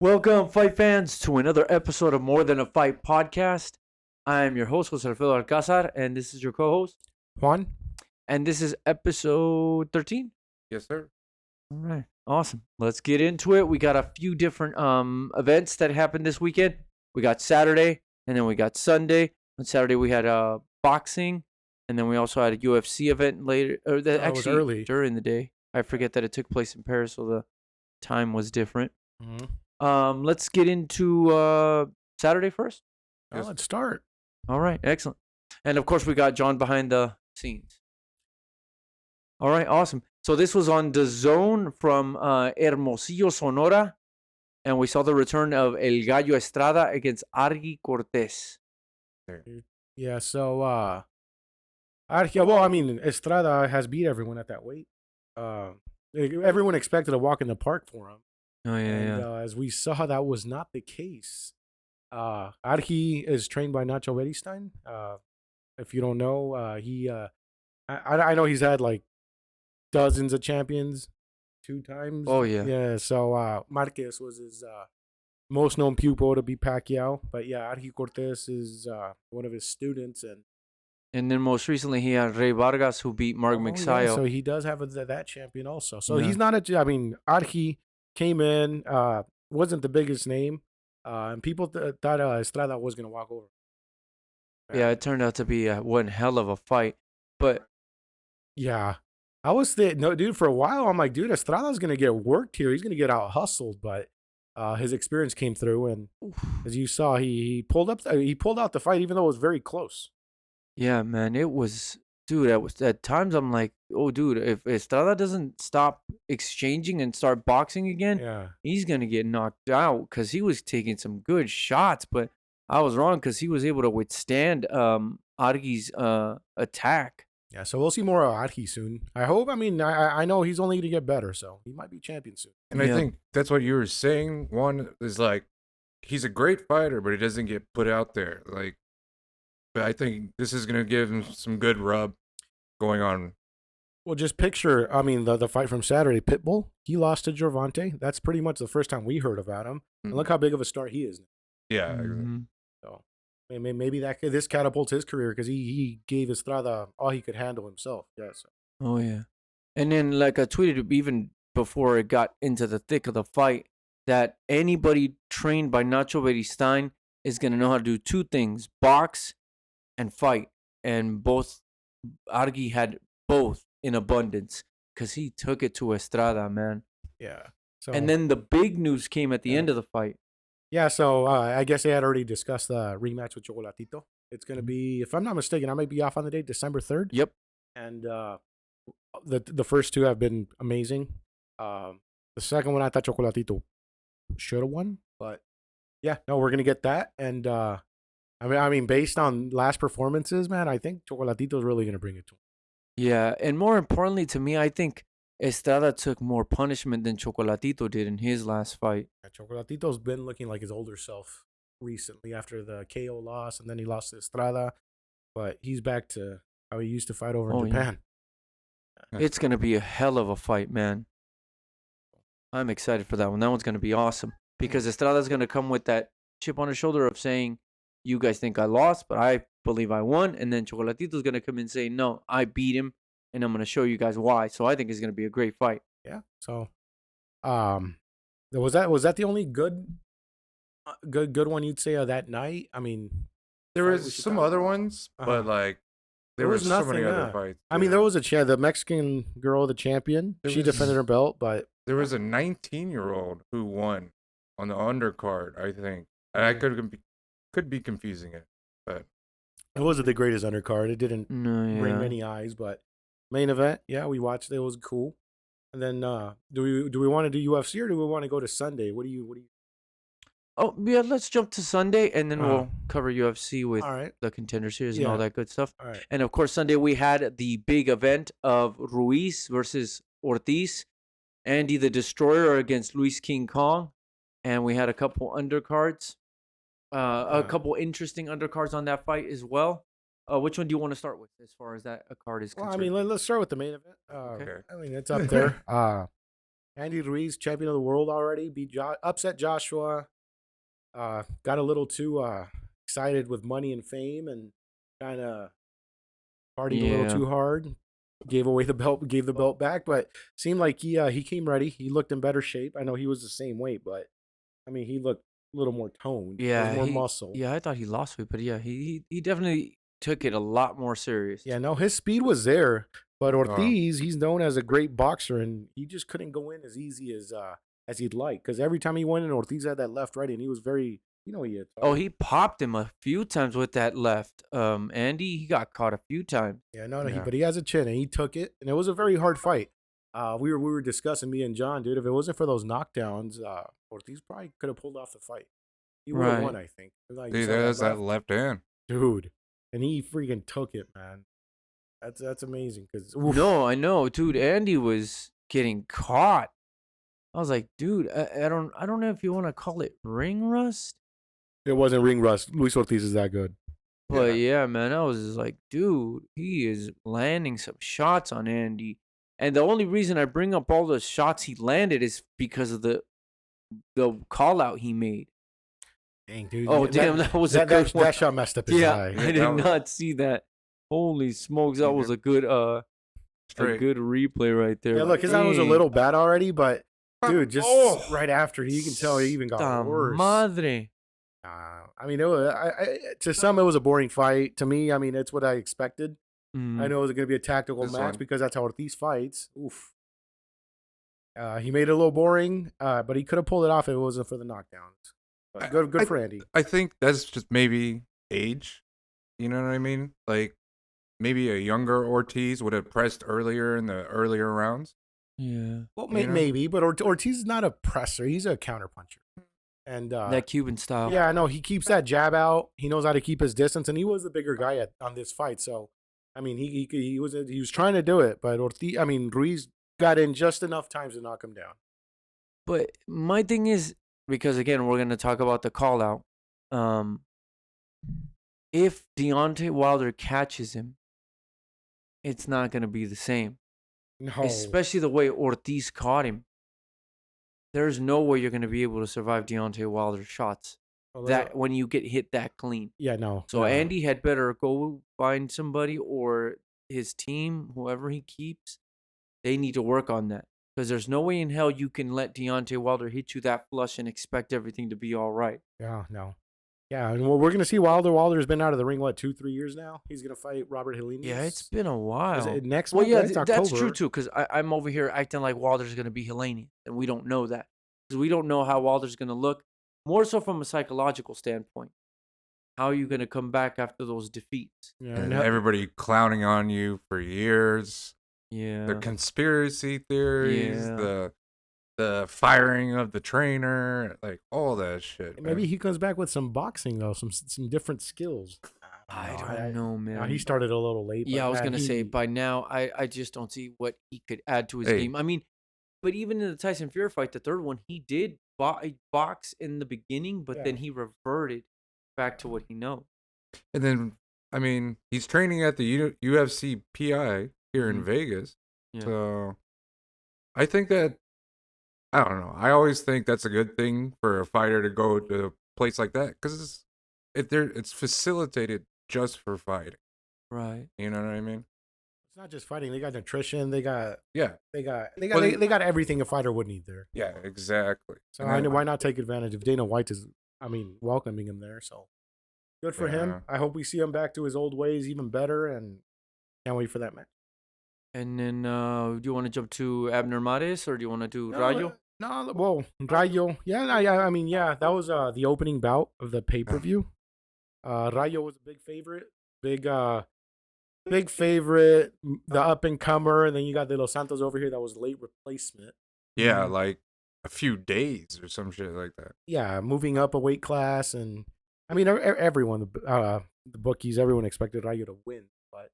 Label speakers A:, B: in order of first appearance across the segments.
A: Welcome, fight fans, to another episode of More Than a Fight podcast. I am your host, Jose Alfredo Alcázar, and this is your co-host,
B: Juan?
A: and this is episode 13.
C: Yes, sir.
A: All right, awesome. Let's get into it. We got a few different events that happened this weekend. We got Saturday, and then we got Sunday. On Saturday, we had boxing, and then we also had a UFC event later. Or that
B: was
A: actually
B: early.
A: during the day. I forget that it took place in Paris, so the time was different.
B: Mm-hmm.
A: Let's get into Saturday first.
B: Well, let's start.
A: All right, excellent. And of course, we got John behind the scenes. All right, awesome. So this was on the zone from Hermosillo, Sonora, and we saw the return of El Gallo'Estrada against Argi Cortes.
B: Yeah, so Estrada has beat everyone at that weight. Everyone expected a walk in the park for him.
A: Oh yeah,
B: As we saw, that was not the case. Argi is trained by Nacho Beristain. If you don't know, I know he's had like dozens of champions 2 times.
A: Oh yeah.
B: Yeah, so Marquez was his most known pupil to beat Pacquiao. But yeah, Argi Cortes is one of his students.
A: And then most recently, he had Rey Vargas, who beat Mark Mixayo.
B: Yeah, so he does have that champion also. So
A: Yeah.
B: he's not Argi came in, wasn't the biggest name, and people thought Estrada was going to walk over.
A: Yeah, it turned out to be one hell of a fight. But
B: yeah, I was dude, for a while, I'm like, dude, Estrada's going to get worked here. He's going to get out hustled, but his experience came through, and as you saw, he pulled out the fight, even though it was very close.
A: yeah, man, it was, dude, at times I'm like, oh, dude, if Estrada doesn't stop exchanging and start boxing again,
B: Yeah.
A: he's going to get knocked out because he was taking some good shots. But I was wrong because he was able to withstand Argi's attack.
B: Yeah, so we'll see more of Argi soon. I hope. I mean, I know he's only going to get better, so he might be champion soon.
C: And
A: Yeah.
C: I think that's what you were saying. One is like, he's a great fighter, but he doesn't get put out there. Like, but I think this is going to give him some good rub going on.
B: Well, just picture, I mean, the fight from Saturday, Pitbull, he lost to Gervonta. That's pretty much the first time we heard about him. And look how big of a star he is now.
C: Yeah.
A: Mhm.
B: So maybe this catapults his career because he gave Estrada all he could handle himself. Yes.
A: Oh, yeah. And then, like I tweeted even before it got into the thick of the fight, that anybody trained by Nacho Beristain is going to know how to do 2 things, box and fight. And both, Argi had both in abundance because he took it to Estrada, man.
B: Yeah. So
A: And then the big news came at the
B: Yeah.
A: end of the fight.
B: yeah, so I guess they had already discussed the rematch with Chocolatito. It's going to be, if I'm not mistaken, I might be off on the date, December 3rd.
A: Yep.
B: And the first 2 have been amazing. The second one, I thought Chocolatito should have won, but yeah, no, we're gonna get that. And I mean, based on last performances, man, I think Chocolatito's really gonna bring it to him.
A: Yeah. And more importantly to me, I think Estrada took more punishment than Chocolatito did in his last fight.
B: Yeah, Chocolatito's been looking like his older self recently after the KO loss, and then he lost to Estrada, but he's back to how he used to fight over
A: Oh,
B: in
A: yeah.
B: Japan.
A: It's going to be a hell of a fight, man. I'm excited for that one. That one's going to be awesome because Estrada's going to come with that chip on his shoulder of saying, you guys think I lost, but I believe I won. And then Chocolatito's going to come in and say, no, I beat him, and I'm going to show you guys why. So I think it's going to be a great fight.
B: Yeah. So, was that the only good one you'd say of that night? I mean,
C: There
B: fight
C: was
B: we should
C: some
B: talk
C: other
B: about?
C: ones,
B: Uh-huh.
C: but like, there
B: was
C: was so many
B: nothing,
C: other
B: yeah.
C: fights.
B: I mean,
C: yeah.
B: there was the Mexican girl, the champion.
C: There
B: She
C: was-
B: defended her belt, but
C: There was a 19-year-old who won on the undercard, I think. And I could be confusing it, but
B: it wasn't the greatest undercard. It didn't
A: No,
B: bring
A: yeah.
B: many eyes, but main event, yeah, we watched it. It was cool. And then, do we want to do UFC or do we want to go to Sunday? What do you?
A: Oh, yeah, let's jump to Sunday, and then
B: Uh-huh.
A: we'll cover UFC with
B: All right,
A: the Contender Series and all
B: Yeah.
A: that good stuff.
B: all right.
A: And of course, Sunday we had the big event of Ruiz versus Ortiz, Andy the Destroyer against Luis King Kong, and we had a couple undercards, a couple interesting undercards on that fight as well. Which one do you want to start with as far as that a card is
B: Well,
A: concerned?
B: I mean, let's start with the main event.
C: Okay.
B: I mean, it's up there. Andy Ruiz, champion of the world already, upset Joshua. Got a little too excited with money and fame, and kind of partied a little
A: Yeah.
B: too hard. Gave away the belt, gave the belt back, but seemed like he came ready. He looked in better shape. I know he was the same weight, but I mean he looked a little more toned. There was more muscle.
A: Yeah, I thought he lost weight, but yeah, he definitely took it a lot more serious.
B: Yeah, no, his speed was there, but Ortiz, he's known as a great boxer, and he just couldn't go in as easy as he'd like. Because every time he went in, Ortiz had that left right, and he was very, he had.
A: Oh, he popped him a few times with that left. Andy, he got caught a few times.
B: Yeah, no,
C: Yeah.
B: but he has a chin, and he took it, and it was a very hard fight. We were discussing, me and John, dude. If it wasn't for those knockdowns, Ortiz probably could have pulled off the fight. He would have
A: Right.
B: won, I think. Like,
C: See,
B: so
C: there's that left hand.
B: dude, and he freaking took it, man. That's amazing. Because
A: No, I know, dude. Andy was getting caught. I was like, dude, I don't know if you want to call it ring rust,
B: it wasn't ring rust. Luis Ortiz is that good.
A: but yeah, man, I was just like, dude, he is landing some shots on Andy, and the only reason I bring up all the shots he landed is because of the call out he made.
B: Dang, dude.
A: Oh, damn, that was a good one.
B: that shot messed up his
A: Yeah,
B: eye.
A: I did not see that. Holy smokes, that was a good
C: Straight.
A: replay right there.
B: Yeah, look, his eye was a
A: Dang.
B: little bad already, but dude, just right after, you can tell he even got
A: Ta
B: worse.
A: madre.
B: I mean, it was, to some, it was a boring fight. To me, I mean, it's what I expected.
A: Mm.
B: I know it was going to be a tactical
C: This
B: match
C: one.
B: because that's how Ortiz fights. Oof. He made it a little boring, but he could have pulled it off if it wasn't for the knockdowns. But good for Andy.
C: I think that's just maybe age. You know what I mean? Like maybe a younger Ortiz would have pressed earlier in the earlier rounds.
A: Yeah.
B: Well,
C: You know?
B: maybe, but Ortiz is not a presser. He's a counterpuncher. And
A: That Cuban style.
B: yeah, no, he keeps that jab out. He knows how to keep his distance, and he was the bigger guy on this fight. So, I mean, he was trying to do it, but Ruiz got in just enough times to knock him down.
A: But my thing is, because again, we're gonna talk about the call out. If Deontay Wilder catches him, it's not gonna be the same.
B: No,
A: Especially the way Ortiz caught him. There's no way you're gonna be able to survive Deontay Wilder's shots.
B: Well,
A: That when you get hit that clean.
B: yeah, no.
A: So
B: no.
A: Andy had better go find somebody, or his team, whoever he keeps, they need to work on that. Because there's no way in hell you can let Deontay Wilder hit you that flush and expect everything to be all right.
B: Yeah, no. Yeah, and we're gonna see Wilder. Wilder's been out of the ring 2-3 years now. He's gonna fight Robert Helenius.
A: Yeah, it's been a while.
B: Is it next
A: Well,
B: month.
A: yeah,
B: It's
A: that's
B: October.
A: true too. Because I'm over here acting like Wilder's gonna be Helenius, and we don't know that. Because we don't know how Wilder's gonna look. More so from a psychological standpoint. How are you gonna come back after those defeats?
B: Yeah,
C: And
B: now-
C: everybody clowning on you for years.
A: Yeah.
C: The conspiracy theories,
A: Yeah.
C: the firing of the trainer, like all that shit.
B: maybe
C: man.
B: he comes back with some boxing though, some different skills.
A: I don't know, man.
B: He started a little late.
A: Yeah,
B: but
A: I was
B: man,
A: gonna say by now I just don't see what he could add to his
C: Hey.
A: game. I mean, but even in the Tyson Fury fight, the third one, he did box in the beginning, but then
B: Yeah.
A: he reverted back to what he knows.
C: And then, I mean, he's training at the UFC PI here in
A: Mhm.
C: Vegas.
A: Yeah.
C: So I think that, I don't know. I always think that's a good thing for a fighter to go to a place like that because it's facilitated just for fighting.
A: Right.
C: You know what I mean?
B: It's not just fighting. They got nutrition. They got
C: Yeah. Well,
B: they got everything a fighter would need there.
C: Yeah, exactly.
B: So
C: And
B: I
C: then-
B: know why not take advantage of Dana White is welcoming him there. So good for
C: Yeah.
B: him. I hope we see him back to his old ways even better, and can't wait for that match.
A: And then do you want to jump to Abner Mares or do you want to do Rayo?
B: No, well, Rayo. Yeah, I mean, yeah, that was the opening bout of the pay-per-view. Rayo was a big favorite. Big favorite, the up-and-comer. And then you got the Los Santos over here that was late replacement.
C: Yeah,
A: Mhm.
C: like a few days or some shit like that.
B: Yeah, moving up a weight class. And, I mean, everyone, the bookies, everyone expected Rayo to win. But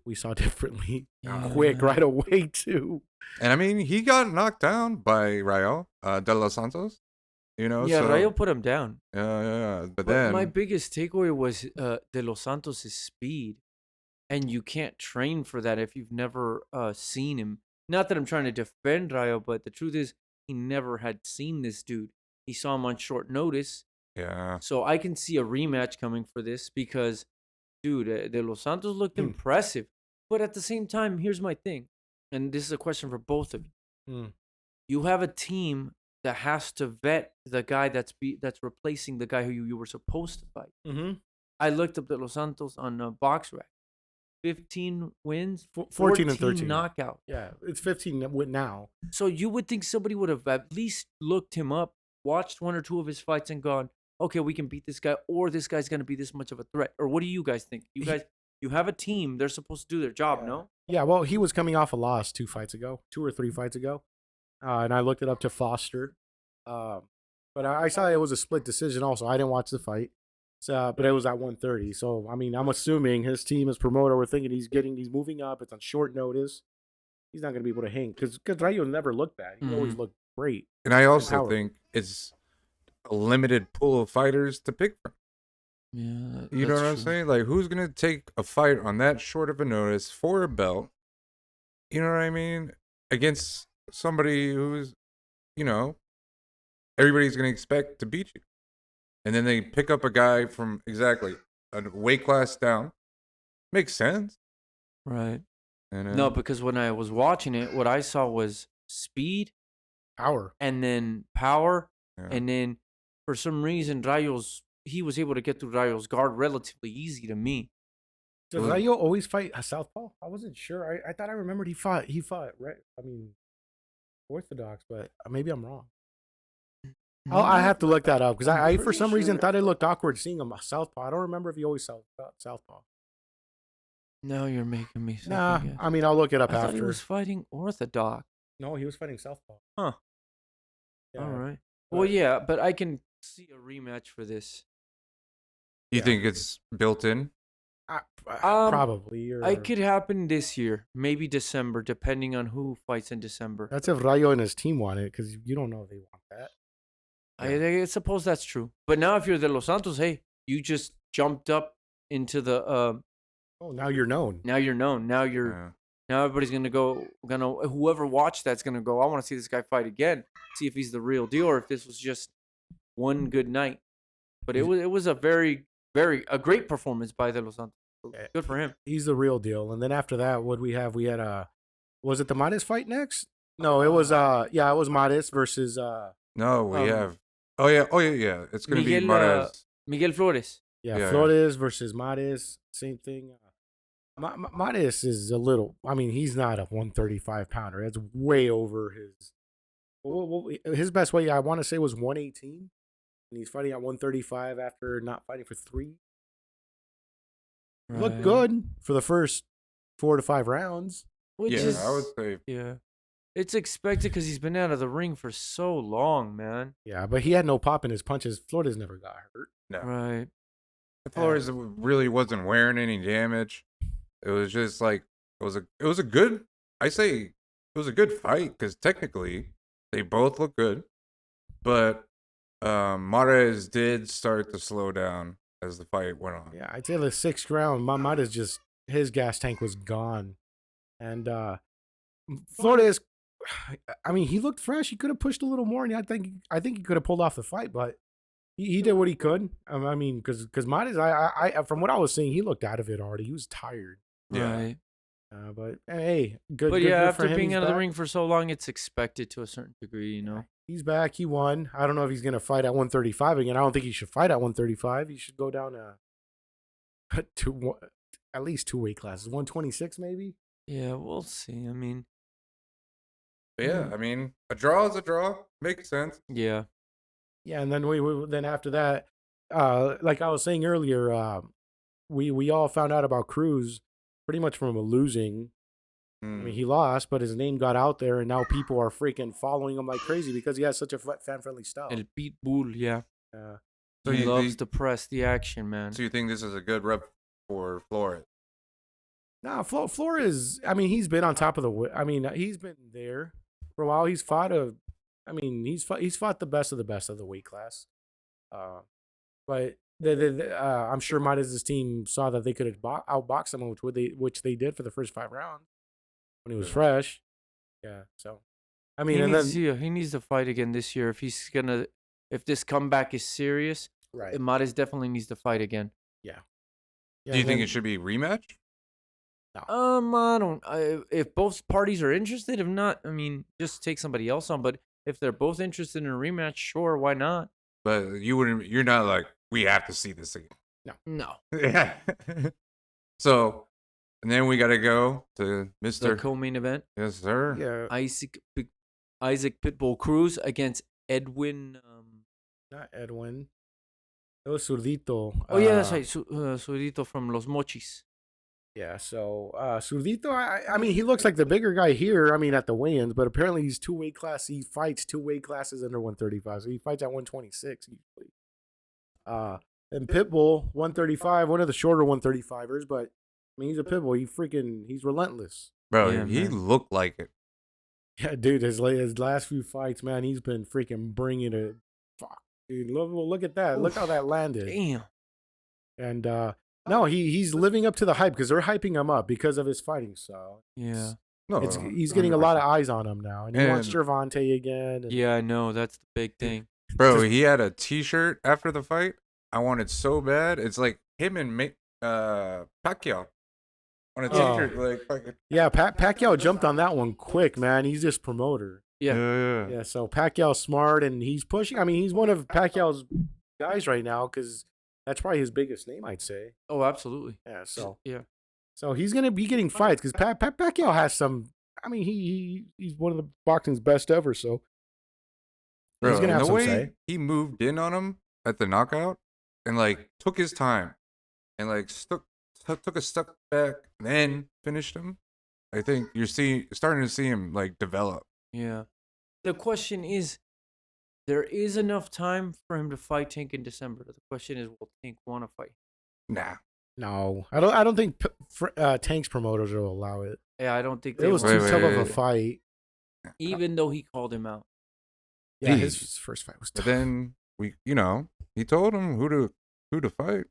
B: we saw differently. Quick, right away, too.
C: And I mean, he got knocked down by Rayo de los Santos. You know?
A: Yeah,
C: so,
A: Rayo put him down.
C: Yeah. But
A: But
C: then,
A: my biggest takeaway was De Los Santos' speed. And you can't train for that if you've never seen him. not that I'm trying to defend Rayo, but the truth is he never had seen this dude. He saw him on short notice.
C: Yeah.
A: So I can see a rematch coming for this because, dude, De Los Santos looked impressive. But at the same time, here's my thing. And this is a question for both of you. You have a team that has to vet the guy that's replacing the guy who you were supposed to fight.
B: Mm-hmm.
A: I looked up De Los Santos on Box Rack. 15 wins,
B: 14 and 13
A: knockout.
B: Yeah, it's 15 now.
A: So you would think somebody would have at least looked him up, watched one or two of his fights, and gone, okay, we can beat this guy, or this guy's going to be this much of a threat. Or what do you guys think? You have a team. They're supposed to do their job, no?
B: Yeah, well, he was coming off a loss 2 or 3 fights ago. And I looked it up to Foster. But I saw it was a split decision also. I didn't watch the fight. So, but it was at 130. So, I mean, I'm assuming his team, his promoter, were thinking he's moving up. It's on short notice. He's not going to be able to hang. Because Rayo never looked bad. He always looked great.
C: And I also think it's a limited pool of fighters to pick from.
A: Yeah,
C: you know what I'm saying? Like, who's gonna take a fight on that short of a notice for a belt? You know what I mean? Against somebody who's, everybody's gonna expect to beat you, and then they pick up a guy from exactly a weight class down. Makes sense,
A: right?
C: And,
A: no, because when I was watching it, what I saw was speed,
B: power,
A: and then power, and then for some reason he was able to get through Rayo's guard relatively easy to me.
B: Does Rayo always fight a southpaw? I wasn't sure. I thought I remembered he fought right. I mean, orthodox, but maybe I'm wrong. I have to look that up because I for some reason thought it looked awkward seeing him a southpaw. I don't remember if he always southpaw.
A: Now you're making me think.
B: Nah, I mean, I'll look it up
A: I
B: after.
A: thought he was fighting orthodox.
B: No, he was fighting southpaw.
A: Huh.
B: Yeah.
A: All right. Well, yeah, but I can see a rematch for this.
C: You think it's built in?
B: Probably.
A: It could happen this year, maybe December, depending on who fights in December.
B: That's if Rayo and his team want it, because you don't know if they want that.
A: I suppose that's true. But now, if you're the Los Santos, hey, you just jumped up into the.
B: Oh, now you're known.
A: Now you're known. Now now everybody's whoever watched that's gonna go. I want to see this guy fight again. See if he's the real deal or if this was just one good night. But it was a a great performance by De Los Santos. Good for him.
B: He's the real deal. And then after that, what we have? We had was it the Mares fight next? No, it was it was Mares versus
C: No, we have. Oh yeah. It's gonna be Mares.
A: Miguel Flores.
B: Yeah, Flores versus Mares. Same thing. Mares is a little. I mean, he's not a 135 pounder. That's way over his. His best weight, I want to say, was 118. And he's fighting at 135 after not fighting for 3. Right. Looked good for the first 4 to 5 rounds.
C: I would say.
A: Yeah. It's expected because he's been out of the ring for so long, man.
B: Yeah, but he had no pop in his punches. Flores never got hurt.
C: No.
A: Right.
C: Flores really wasn't wearing any damage. It was just like it was a good. I say it was a good fight because technically they both look good, but Mares did start to slow down as the fight went on.
B: Yeah, I'd say the 6th round, Mares just his gas tank was gone, and Flores. I mean, he looked fresh. He could have pushed a little more, and I think he could have pulled off the fight, but he did what he could. I mean, because Mares, I from what I was seeing, he looked out of it already. He was tired.
A: Yeah. Right.
B: But hey, good.
A: But
B: good,
A: yeah,
B: good
A: after
B: for him.
A: being
B: He's
A: out of the
B: back.
A: ring for so long, it's expected to a certain degree, you know.
B: He's back. He won. I don't know if he's gonna fight at 135 again. I don't think he should fight at 135. He should go down to at least 2 weight classes. 126 maybe.
A: Yeah, we'll see. I mean.
C: But yeah, I mean, a draw is a draw. Makes sense.
A: Yeah.
B: Yeah, and then then after that, like I was saying earlier, we all found out about Cruz pretty much from losing. I mean, he lost, but his name got out there, and now people are freaking following him like crazy because he has such a fan-friendly style.
A: El Pitbull, yeah.
C: So
A: he loves to press the action, man.
C: So you think this is a good rep for Flores?
B: Nah, Flores. I mean, he's been on top of he's been there for a while. He's fought he's fought the best of the weight class. But I'm sure Mares' team saw that they could outbox him, which they did for the first 5 rounds when he was fresh. Yeah. So, I mean,
A: He
B: and
A: needs,
B: then
A: he needs to fight again this year if this comeback is serious.
B: right.
A: Mares definitely needs to fight again.
B: Yeah.
C: Do you
B: and
C: think
B: then-
C: it should be rematch?
A: I don't. If both parties are interested, if not, I mean, just take somebody else on. But if they're both interested in a rematch, sure, why not?
C: But you wouldn't. You're not like we have to see this again.
A: No,
C: Yeah. So, and then we got to go to
A: the
C: Mr.
A: co-main event:
C: Yes, sir.
B: Yeah.
A: Isaac Pitbull Cruz against Edwin.
B: Not Edwin. It was Zurdito.
A: Oh yeah, that's right, Surito from Los Mochis.
B: Yeah, so Zurdito, I mean, he looks like the bigger guy here, I mean, at the weigh-ins, but apparently he's two-weight class. He fights two weight classes under 135, so he fights at 126 usually. And Pitbull, 135, one of the shorter 135ers, but, I mean, he's a Pitbull. He's relentless.
C: Bro,
A: Yeah,
C: he
A: man.
C: looked like it.
B: Yeah, dude, his last few fights, man, he's been freaking bringing it. Fuck, dude, look at that. Look how that landed.
A: Damn.
B: And, no, he's living up to the hype because they're hyping him up because of his fighting style.
A: Yeah.
C: No,
B: He's getting a lot of eyes on him now, and he wants
C: And-
B: Gervonta again. And,
A: Yeah, I know. That's the big thing.
C: Bro, he had a T-shirt after the fight. I wanted so bad. It's like him and Pacquiao on a
B: Oh.
C: T-shirt. Like, fucking-
B: yeah, Pacquiao jumped on that one quick, man. He's just promoter.
A: Yeah.
B: Yeah, so Pacquiao's smart, and he's pushing. I mean, he's one of Pacquiao's guys right now because that's probably his biggest name, I'd say.
A: Oh, absolutely.
B: Yeah, so
A: Yeah.
B: he's gonna be getting fights because Pacquiao has some. I mean, he's one of the boxing's best ever. So
C: Bro,
B: he's gonna have
C: the
B: some
C: way
B: say.
C: he moved in on him at the knockout and like took his time and like took a step back, then finished him. I think you're starting to see him like develop.
A: Yeah. The question is, there is enough time for him to fight Tank in December. The question is, will Tank want to fight?
C: Nah.
B: No, I don't think Tank's promoters will allow it.
A: Yeah, I don't think
B: It
A: they
B: was
A: will.
B: too
C: Wait,
B: tough of
C: wait,
B: a
C: wait.
B: fight.
A: Even though he called him out.
B: Yeah,
C: Dude.
B: his first fight was
C: But
B: tough.
C: then he told him who to fight.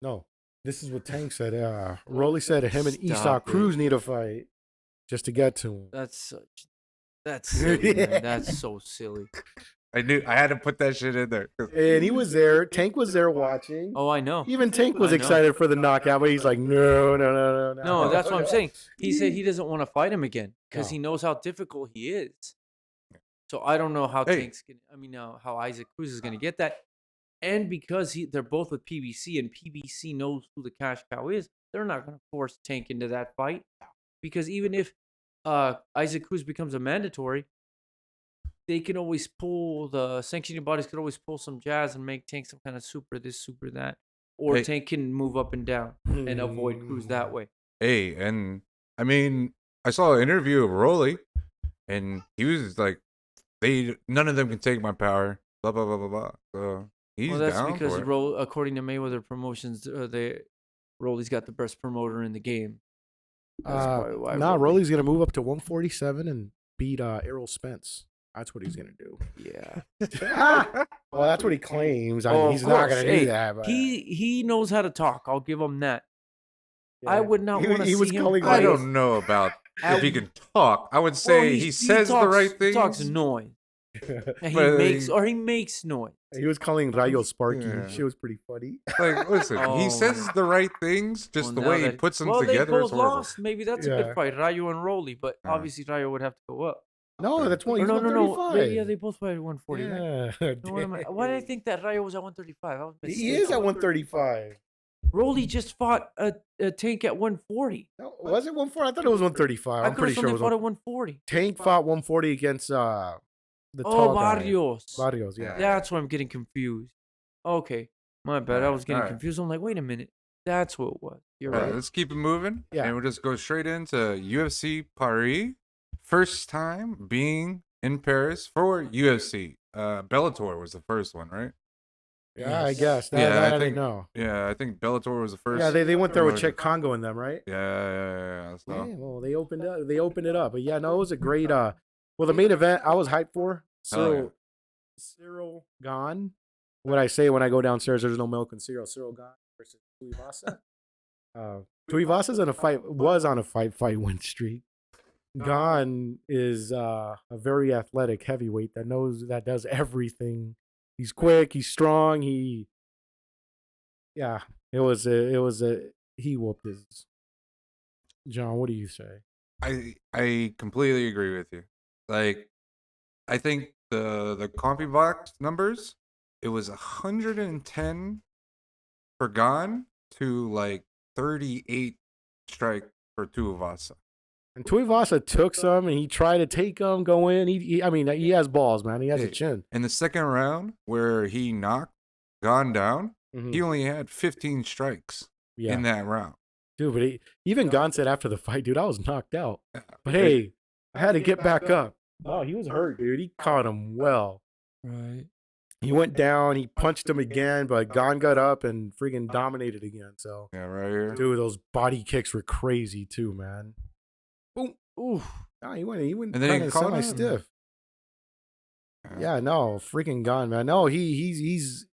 B: No, this is what Tank said. Rolly said him and Esau
A: Stop it.
B: Cruz need a fight just to get to him.
A: That's silly,
B: Yeah.
A: man. That's so silly.
C: I had to put that shit in there.
B: And he was there. Tank was there watching.
A: Oh, I know.
B: Even Tank was
A: I know.
B: excited for the knockout, but he's like, no.
A: No, that's what I'm saying. He said he doesn't want to fight him again because
B: No.
A: he knows how difficult he is. So I don't know how
C: Hey.
A: Tank's gonna. I mean, now how Isaac Cruz is gonna get that, and because they're both with PBC and PBC knows who the cash cow is, they're not gonna force Tank into that fight because even if Isaac Cruz becomes a mandatory, they can always pull the sanctioning bodies could always pull some jazz and make Tank some kind of super this, super that, or
C: Hey.
A: Tank can move up and down and avoid Cruz that way.
C: Hey, and I mean, I saw an interview of Rolly, and he was like, none of them can take my power. Blah blah blah blah blah. So he's
A: Well, that's
C: down
A: because
C: for it.
A: according to Mayweather Promotions, Rolly's got the best promoter in the game. That's probably why.
B: Rolly's gonna move up to 147 and beat Errol Spence. That's what he's gonna do.
A: Yeah.
B: Well, that's what he claims. I
A: Oh,
B: mean,
A: of
B: he's not gonna
A: course.
B: do
A: Hey,
B: that. But
A: He knows how to talk. I'll give him that. I
B: yeah.
A: would not
B: He-
A: want to
B: he
A: see
B: was
A: him
B: calling
A: fight.
C: I don't know about
A: I
C: if he
A: would-
C: can talk. I would
A: Well,
C: say he says the
A: talks-
C: right
A: He
C: things.
A: talks noise. And
C: But,
A: he makes noise.
B: He was calling Rayo Sparky.
C: Yeah.
B: She was pretty funny.
C: Like, listen,
A: Oh,
C: he says the right things, just
A: Well,
C: the
A: now
C: way he
A: that-
C: puts them
A: well,
C: together.
A: They
C: is
A: both
C: horrible.
A: lost. Maybe that's a
B: Yeah.
A: good fight, Rayo and Rolly. But
C: Yeah.
A: obviously Rayo would have to go up.
B: No, that's one.
A: Or
B: He's
A: no.
B: 135.
A: Yeah, they both fight at 140. Right?
B: Yeah.
A: No, why did I think that Rayo was at 135? I was
B: He
A: mistaken.
B: is at 135.
A: Rolly just fought a Tank at 140.
B: No, was it 140? I thought it was 135.
A: I
B: I'm
A: could
B: pretty
A: have
B: sure it
A: they
B: was.
A: fought at 140.
B: Tank fought 140 against the
A: Oh,
B: tall guy.
A: Barrios.
B: Barrios, yeah.
A: That's why I'm getting confused. Okay, my bad. I was getting
C: Alright.
A: confused. I'm like, wait a minute. That's what it was. You're
C: All right,
A: right.
C: let's keep it moving.
B: Yeah.
C: And we'll just go straight into UFC Paris. First time being in Paris for UFC. Bellator was the first one, right?
B: Yeah, I
A: Yes.
B: guess. That,
C: Yeah,
B: that
C: I
B: I didn't
C: think-
B: know.
C: Yeah, I think Bellator was the first.
B: Yeah, they went there with
C: promotion.
B: Czech Congo in them, right?
C: Yeah. So,
B: Yeah, well, they opened it up. But yeah, no, it was a great well, the main event I was hyped for.
C: Oh,
B: Cyril Gane. What I say when I go downstairs, there's no milk in Cyril. Cyril Gane versus Tuivasa. Tuivasa's was on a fight win streak. Gane is a very athletic heavyweight that does everything. He's quick. He's strong. He he whooped his. John, what do you say?
C: I completely agree with you. Like, I think the CompuBox numbers, it was 110 for Gane to like 38 strike for Tuivasa.
B: And Tuivasa took some, and he tried to take them, go in. He has balls, man. He has a chin.
C: In the second round, where he knocked Gane down,
B: Mhm.
C: he only had 15 strikes in that round.
B: Dude, but even Gane said after the fight, dude, I was knocked out. But hey, I had to get back up. Oh, he was hurt, dude. He caught him well.
A: Right.
B: He went down. He punched him again, but Gane got up and freaking dominated again. So,
C: Yeah, right here.
B: dude, those body kicks were crazy too, man. Boom. Ooh. Nah, he went
C: And then he
B: kind of
C: caught him.
B: semi-stiff. Yeah, no, freaking Gane, man. No, he's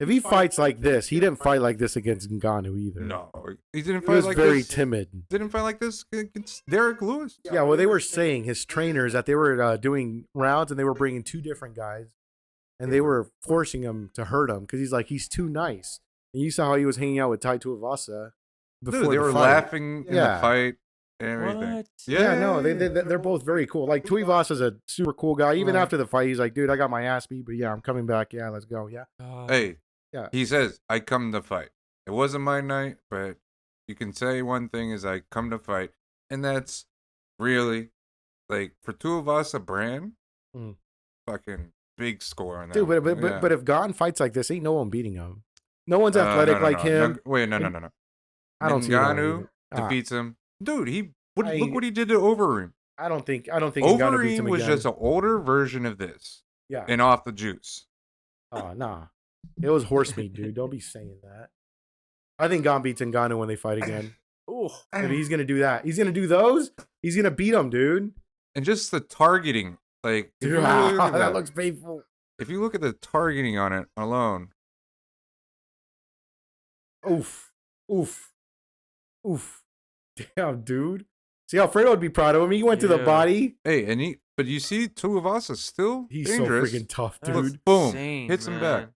B: if he fights like this, he didn't fight like this against Ngannou either.
C: No, he didn't
B: He
C: fight
B: was
C: like
B: very
C: this.
B: timid.
C: Didn't fight like this against Derek Lewis.
B: Yeah, well, they were saying his trainers that they were doing rounds and they were bringing two different guys, and they were forcing him to hurt him because he's too nice. And you saw how he was hanging out with Tai Tuivasa before
C: Dude, they
B: the
C: were
B: fight.
C: laughing in
B: Yeah.
C: the fight and everything.
A: What?
B: Yeah, no, they're both very cool. Like Tuivasa's a super cool guy. Even
A: Right.
B: after the fight, he's like, dude, I got my ass beat, but yeah, I'm coming back. Yeah, let's go. Yeah.
C: Hey,
B: Yeah.
C: he says, I come to fight. It wasn't my night, but you can say one thing is I come to fight. And that's really, like, for Tuivasa brand,
B: Mm.
C: fucking big score on that.
B: Dude,
C: one.
B: but if Gane fights like this, ain't no one beating him. No one's athletic
C: No,
B: like him.
C: No, wait, no.
B: I don't see that
C: Ngannou
B: either. Ah,
C: defeats him. Dude,
B: I-
C: look what he did to Overeem.
B: I don't think Ngannou beats
C: Overeem
B: him
C: was
B: again.
C: just an older version of this
B: Yeah.
C: and off the juice.
B: Oh, nah. It was horse meat, dude. Don't be saying that. I think Gane beats Ngannou when they fight again.
A: Oh,
B: If he's going to do that. He's going to do those. He's going to beat him, dude.
C: And just the targeting, like, if
B: Dude,
C: you really look at
B: that looks painful.
C: if you look at the targeting on it alone,
B: Oof. Oof. Oof. Damn, dude. See how Fredo would be proud of him. He went to the
A: Yeah.
B: body.
C: hey, but you see Tuivasa's still
B: He's
C: dangerous.
B: so freaking tough,
A: That's
B: dude.
C: Look, boom,
A: insane,
C: hits him back.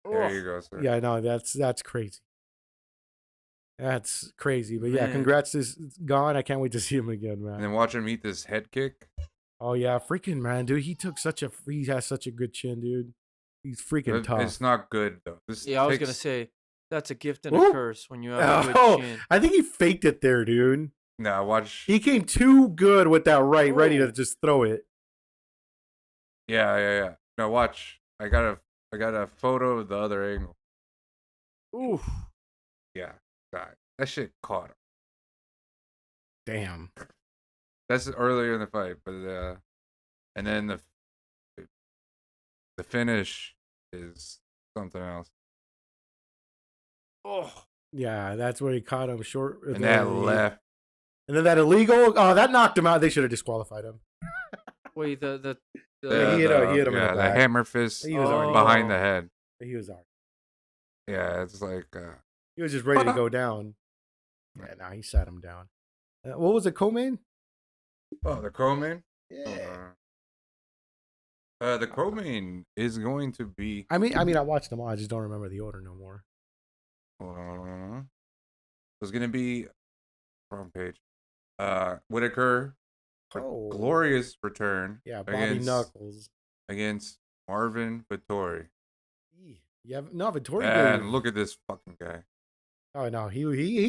A: man.
C: There you go, sir.
B: Yeah, no, that's crazy. That's crazy. But yeah,
A: Man.
B: congrats to Gane. I can't wait to see him again,
C: And
B: man.
C: then watch him eat this head kick.
B: Oh yeah, freaking man, dude. He has such a good chin, dude. He's freaking tough.
C: It's not good though. This
A: Yeah, I was gonna
C: takes-
A: say that's a gift and a
B: Woo.
A: curse when you have a
B: Oh,
A: good chin.
B: I think he faked it there, dude.
C: Nah, watch.
B: He came too good with that right, ready to
A: Oh.
B: just throw it.
C: Yeah. Now watch. I got a photo of the other angle.
A: Ooh,
C: Yeah, that shit caught him.
B: Damn.
C: That's earlier in the fight, but and then the finish is something else.
A: oh,
B: Yeah, that's where he caught him short.
C: And that left.
B: And then that illegal. Oh, that knocked him out. They should have disqualified him.
A: wait, the
B: Yeah, he hit him in the
C: the
B: back.
C: hammer fist
B: He was already
C: behind the head.
B: He was already.
C: Yeah, it's like
B: He was just ready to go down. Yeah, nah, he sat him down. What was it, co-main?
C: the co-main.
B: Yeah.
C: The co-main is going to be.
B: I mean, I watched them all. I just don't remember the order no more.
C: Hold on. It's gonna be wrong page. Whittaker,
B: Oh.
C: glorious return.
B: Yeah, Bobby Knuckles.
C: against Marvin Vettori.
B: Yeah, no, Vettori.
C: And look at this fucking guy.
B: Oh no, he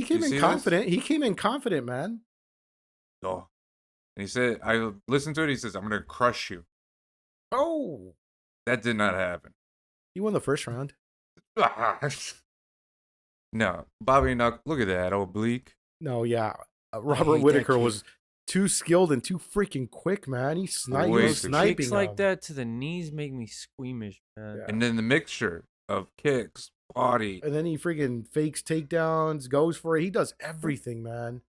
B: came
C: You
B: in
C: see
B: confident. He came in confident, man.
C: Oh, and he said, I listened to it. He says, "I'm gonna crush you."
B: Oh,
C: That did not happen.
B: he won the first round.
C: No, Bobby Knuckles. Look at that oblique.
B: No, yeah,
A: hate
B: Robert
A: that
B: Whittaker
A: kick.
B: was too skilled and too freaking quick, man. He
C: Way
B: sniped.
C: too
B: Sniping
A: kicks like
B: him.
A: that to the knees make me squeamish, man.
B: Yeah.
C: And then the mixture of kicks, body.
B: And then he freaking fakes takedowns, goes for it. He does everything, man.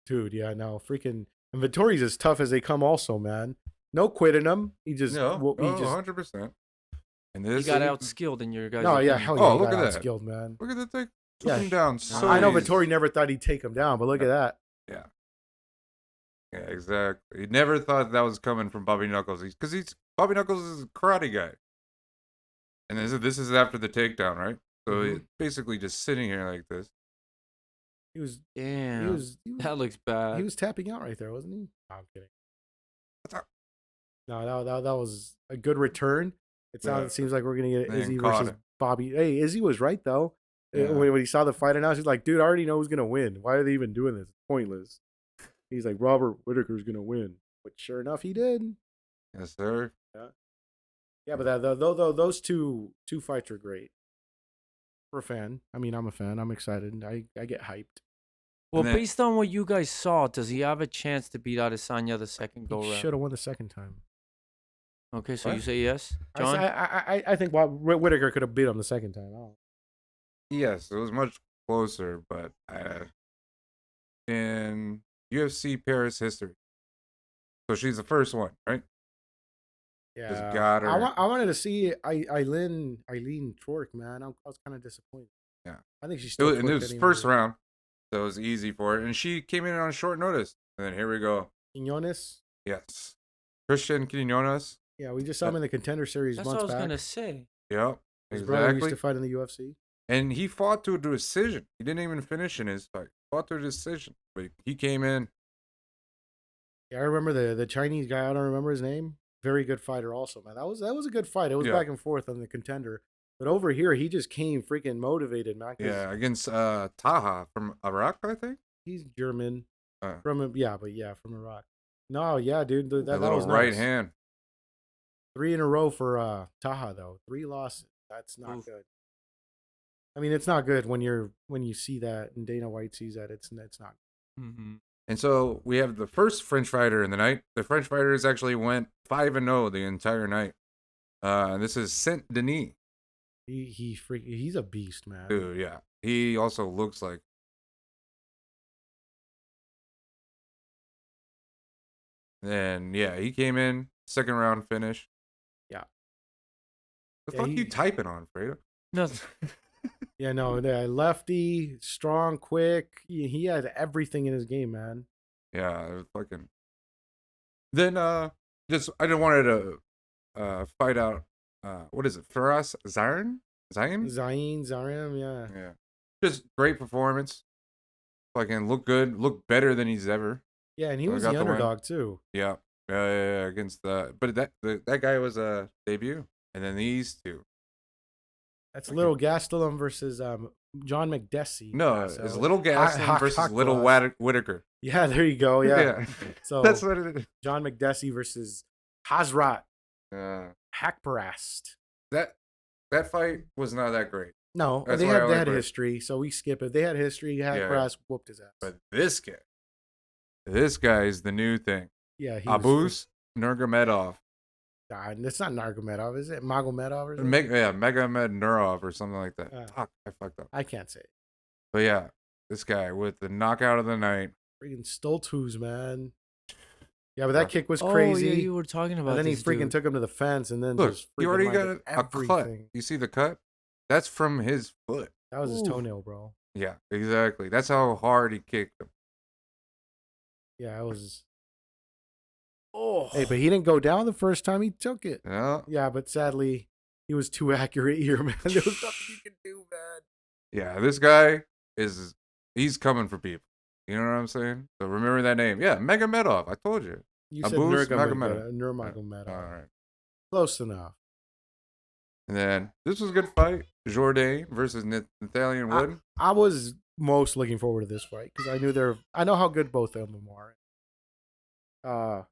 B: Dude, yeah, no, freaking. And Vettori's as tough as they come, also, man. No quitting him. He just,
C: No,
B: he just.
C: 100%. And
A: You
C: this
A: got outskilled in your guys.
B: No, yeah, hell yeah,
C: Oh,
B: he
C: look
B: got
C: at that.
B: skilled, man.
C: Look at that thing. Took
B: Yeah,
C: him down so
B: I know
C: easy.
B: Vettori never thought he'd take him down, but look at that.
C: Yeah. Yeah, exactly. He never thought that was coming from Bobby Knuckles. Because Bobby Knuckles is a karate guy. And this is after the takedown, right? So he's basically just sitting here like this.
B: He was
A: Damn. That looks bad.
B: he was tapping out right there, wasn't he? No, I'm kidding.
C: What's up?
B: No, that was a good return. It seems like we're gonna get
C: Man,
B: Izzy
C: caught
B: versus
C: him.
B: Bobby. Hey, Izzy was right though.
C: Yeah.
B: When he saw the fight announced, he's like, dude, I already know who's gonna win. Why are they even doing this? It's pointless. He's like, Robert Whittaker's gonna win. But sure enough, he did.
C: Yes, sir.
B: Yeah, but those two fights are great. For a fan. I mean, I'm a fan. I'm excited. I get hyped.
A: Well,
C: then-
A: based on what you guys saw, does he have a chance to beat Adesanya the second go
B: He
A: round?
B: should have won the second time.
A: Okay, so
B: What?
A: you say yes, John?
B: I think Whittaker could have beat him the second time.
C: Yes, it was much closer, but in UFC Paris history. So she's the first one, right?
B: Yeah,
C: got her.
B: I wanted to see Eileen Twerk, man. I was kind of disappointed.
C: Yeah,
B: I think she's
C: it
B: still.
C: was, and it was first round, so it was easy for her, and she came in on short notice. And then here we go.
B: Quinones.
C: Yes, Christian Quinones.
B: Yeah, we just saw him in the Contender Series
A: That's
B: months
A: what I was
B: back.
A: gonna say.
C: Yep,
B: His brother used
C: exactly.
B: to fight in the UFC.
C: And he fought to a decision. He didn't even finish in his fight. Fought to a decision, but he came in.
B: Yeah, I remember the Chinese guy. I don't remember his name. Very good fighter, also, man. That was a good fight. It was back and forth on the Contender, but over here he just came freaking motivated, man.
C: Yeah, against Taha from Iraq, I think.
B: He's German
C: Uh,
B: from Iraq. No, yeah, dude, that
C: little
B: was
C: right
B: nice.
C: hand.
B: 3 in a row for Taha though. 3 losses. That's not good. I mean, it's not good when you see that and Dana White sees that. It's not.
A: Mm-hmm.
C: And so we have the first French fighter in the night. The French fighters actually went 5-0 the entire night. This is Saint Denis.
B: He's a beast, man.
C: Dude, yeah. He also looks like. And yeah, he came in second round finish.
B: Yeah.
C: The
B: Yeah,
C: fuck you typing on, Fredo?
A: Nothing.
B: Yeah, no, lefty, strong, quick. He had everything in his game, man.
C: Yeah, it was fucking. Then I didn't want to fight out. What is it? Faraz Zayn?
B: Zarim, yeah.
C: Yeah. Just great performance. Fucking look good. Look better than he's ever.
B: Yeah, and he
C: So
B: was
C: got
B: the
C: the win.
B: underdog too.
C: Yeah. Yeah, against but that guy was a debut. And then these two.
B: That's Little Gastelum versus John McDessie.
C: No,
B: So,
C: it's Little Gaston versus Little Whittaker.
B: Yeah, there you go. Yeah. So
C: that's what it is.
B: John McDessie versus Hazrat
C: Yeah.
B: Hakparast.
C: That fight was not that great.
B: No,
C: That's
B: they
C: why I
B: had
C: like it.
B: history, so we skip it. They had history. Hakparast whooped his ass.
C: But this guy is the new thing.
B: Yeah, he
C: Abus Nurmagomedov.
B: It's not Nargomedov, is it? Magomedov or something?
C: Megamed Nurov or something like that. Fuck, I fucked up.
B: I can't say it.
C: But yeah, this guy with the knockout of the night.
B: Freaking Stoltz, man. Yeah, but that kick was crazy.
A: Oh, yeah, you were talking about
B: and then he
A: this
B: freaking
A: dude.
B: took him to the fence and then
C: Look,
B: just
C: you
B: freaking
C: already
B: landed
C: got a cut.
B: everything.
C: You see the cut? That's from his foot.
B: That was his
A: Ooh.
B: toenail, bro.
C: Yeah, exactly. That's how hard he kicked him.
B: Yeah, it was.
A: Oh,
B: Hey, but he didn't go down the first time he took it.
C: Yeah.
B: Yeah, but sadly, he was too accurate here, man. There was nothing you could do, man.
C: Yeah, this guy he's coming for people. You know what I'm saying? So remember that name. Yeah, Megamedov. I told you.
B: You said
C: Abus
B: Nurmagomedov.
C: All right.
B: Close enough.
C: And then this was a good fight. Jourdain versus Nathaniel Wood.
B: I was most looking forward to this fight because I know how good both of them are.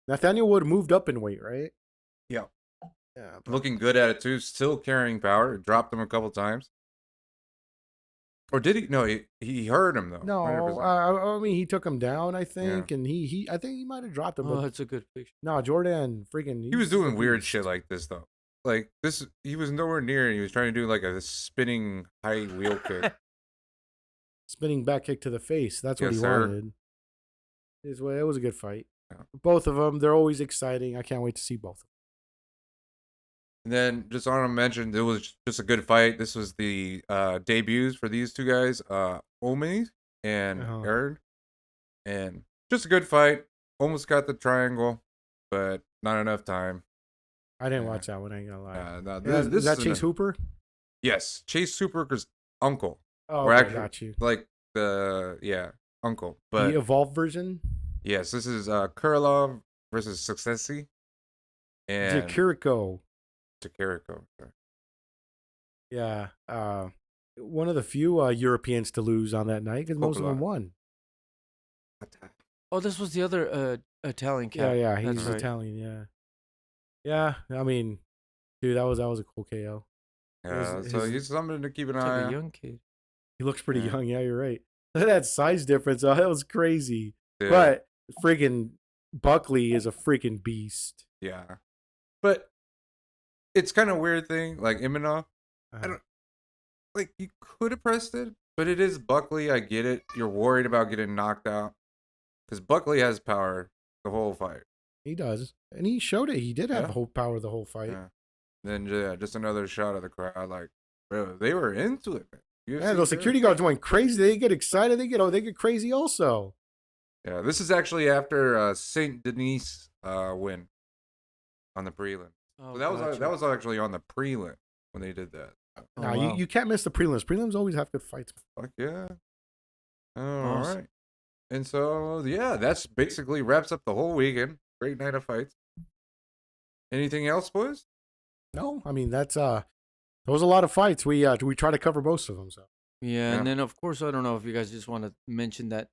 B: Nathaniel Wood moved up in weight, right?
C: Yeah.
B: Yeah.
C: Looking good at it too. Still carrying power. Dropped him a couple times. Or did he? No, he hurt him though.
B: No,
C: 100%.
B: I mean he took him down, I think, and I think he might have dropped him.
A: oh,
B: But
A: that's a good picture.
B: no, Jordan freaking.
C: He was doing weird
B: beast.
C: shit like this though. Like this, he was nowhere near. He was trying to do like a spinning high wheel kick.
B: Spinning back kick to the face. That's what
C: Yes,
B: he
C: sir.
B: wanted. It was a good fight.
C: Yeah.
B: Both of them, they're always exciting. I can't wait to see both of them.
C: And then just honorable mention, it was just a good fight. This was the debuts for these two guys, Omi and
B: Uh-huh.
C: Aaron. And just a good fight. Almost got the triangle, but not enough time.
B: I didn't
C: Yeah.
B: watch that one. I ain't gonna lie.
C: No,
B: Is that Chase Hooper?
C: Yes, Chase Super's uncle.
B: Oh,
C: Or
B: okay,
C: actually,
B: got you.
C: like uncle. But
B: The evolved version.
C: yes, this is Kurlov versus Successi and
B: Jakiriko.
C: Takiriko.
B: Yeah. One of the few Europeans to lose on that night because most of them won.
A: Oh, this was the other Italian cat.
B: Yeah,
A: That's
B: he's
A: right.
B: Italian. Yeah. Yeah, I mean, dude, that was a cool KO.
C: Yeah, so he's something to keep an eye
A: Like a
C: on.
A: young kid.
B: He looks pretty
C: Yeah.
B: young. Yeah, you're right. Look at that size difference. Oh, that was crazy.
C: Yeah.
B: But freaking Buckley is a freaking beast.
C: Yeah. But it's kind of weird thing, like Imanov. I don't like you could have pressed it, but it is Buckley. I get it. You're worried about getting knocked out because Buckley has power the whole fight.
B: He does, and he showed it. He did have
C: Yeah.
B: whole power the whole fight.
C: Yeah. Then just another shot of the crowd. Like, bro, they were into it, man.
B: Yeah, those security guards went crazy. They get excited. They get crazy also.
C: Yeah, this is actually after Saint Denis win on the prelim.
A: Oh,
C: So that
A: gotcha.
C: was actually on the prelim when they did that.
A: Oh,
B: Now
A: wow.
B: you can't miss the prelims. Prelims always have good fights.
C: Fuck yeah. All
A: Awesome.
C: right. And so yeah, that's basically wraps up the whole weekend. Great night of fights. Anything else, boys?
B: No, I mean that's there was a lot of fights. We try to cover most of them. So
A: Yeah,
C: Yeah.
A: and then of course I don't know if you guys just want to mention that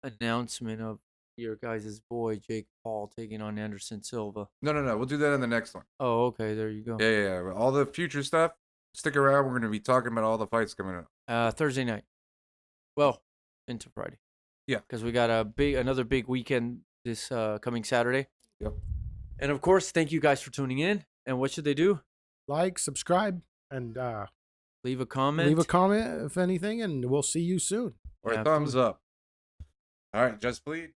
A: announcement of your guys' boy Jake Paul taking on Anderson Silva.
C: No. We'll do that in the next one.
A: Oh, okay, there you go.
C: Yeah. All the future stuff. Stick around. We're gonna be talking about all the fights coming up.
A: Thursday night. Well, into Friday.
C: Yeah.
A: Because we got another big weekend this coming Saturday.
C: Yep.
A: And of course, thank you guys for tuning in. And what should they do?
B: like, subscribe, and
A: Leave a comment.
B: leave a comment if anything, and we'll see you soon.
C: Or a
A: Absolutely.
C: thumbs up. All right, just bleed.